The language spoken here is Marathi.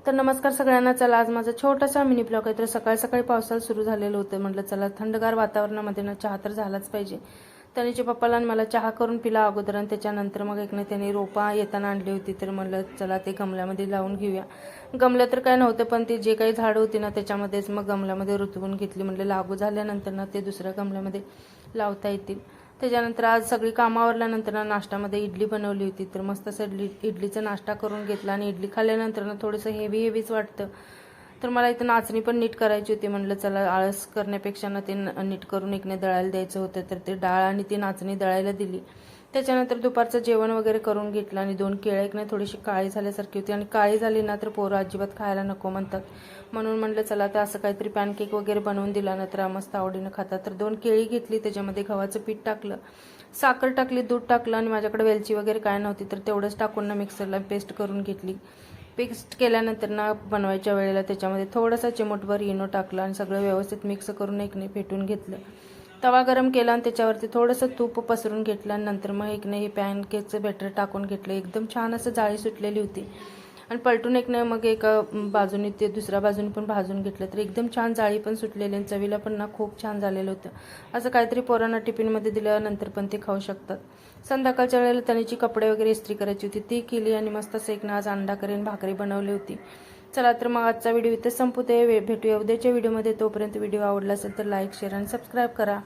तर नमस्कार सगळ्यांना. चला आज माझा छोटासा मिनी ब्लॉग आहे. तर सकाळी सकाळी पावसाळा सुरू झालेलं होतं. म्हटलं चला थंडगार वातावरणामध्ये ना चहा तर झालाच पाहिजे. तनीच्या पप्पाला आणि मला चहा करून पिला अगोदर आणि त्याच्यानंतर मग एक ना त्याने रोपा येताना आणली होती. तर म्हटलं चला ते गमल्यामध्ये लावून घेऊया. गमलं तर काय नव्हतं, पण ते जे काही झाडं होती ना त्याच्यामध्येच मग गमल्यामध्ये रुतवून घेतली. म्हटलं लागू झाल्यानंतर ना ते दुसऱ्या गमल्यामध्ये लावता येतील. त्याच्यानंतर आज सगळी कामं आवरल्यानंतर ना नाश्त्यामध्ये इडली बनवली होती. तर मस्त असं इडलीचा नाश्ता करून घेतला आणि इडली खाल्ल्यानंतर ना थोडंसं हेवीच वाटतं. तर मला इथं नाचणी पण नीट करायची होती. म्हटलं चला आळस करण्यापेक्षा ना ते नीट करून एकने दळायला द्यायचं होतं. तर ते डाळ आणि ती नाचणी दळायला दिली. त्याच्यानंतर दुपारचं जेवण वगैरे करून घेतलं आणि 2 केळं एक ना थोडीशी काळी झाल्यासारखी होती आणि काळी झाली ना तर पोरं अजिबात खायला नको म्हणतात. म्हणून म्हटलं चला तर असं काहीतरी पॅनकेक वगैरे बनवून दिला ना तर मस्त आवडीनं खातात. तर 2 केळी घेतली, त्याच्यामध्ये गव्हाचं पीठ टाकलं, साखर टाकली, दूध टाकलं आणि माझ्याकडे वेलची वगैरे काय नव्हती तर तेवढंच टाकून ना मिक्सरला पेस्ट करून घेतली. पेस्ट केल्यानंतर ना बनवायच्या वेळेला त्याच्यामध्ये थोडासा चिमूटभर इनो टाकला आणि सगळं व्यवस्थित मिक्स करून एकने फेटून घेतलं. तवा गरम केला आणि त्याच्यावरती थोडंसं तूप पसरून घेतलं आणि नंतर मग एकने हे पॅनकेकचं बॅटर टाकून घेतलं. एकदम छान असं जाळी सुटलेली होती आणि पलटून एकने मग एका बाजूने ते दुसऱ्या बाजूने पण भाजून घेतलं. तर एकदम छान जाळी पण सुटलेली आणि चवीला पण ना खूप छान झालेलं होतं. असं काहीतरी पोरांना टिफिनमध्ये दिल्यानंतर पण ते खाऊ शकतात. संध्याकाळच्या वेळेला तनीची कपडे वगैरे इस्त्री करायची होती, ती केली आणि मस्त असं एक ना आज अंडा करीन भाकरी बनवली होती. चला तर मग आजचा व्हिडिओ इथेच संपवते. भेटूया उद्याच्या व्हिडिओमध्ये. तोपर्यंत व्हिडिओ आवडला असेल तर लाईक, शेअर आणि सबस्क्राईब करा.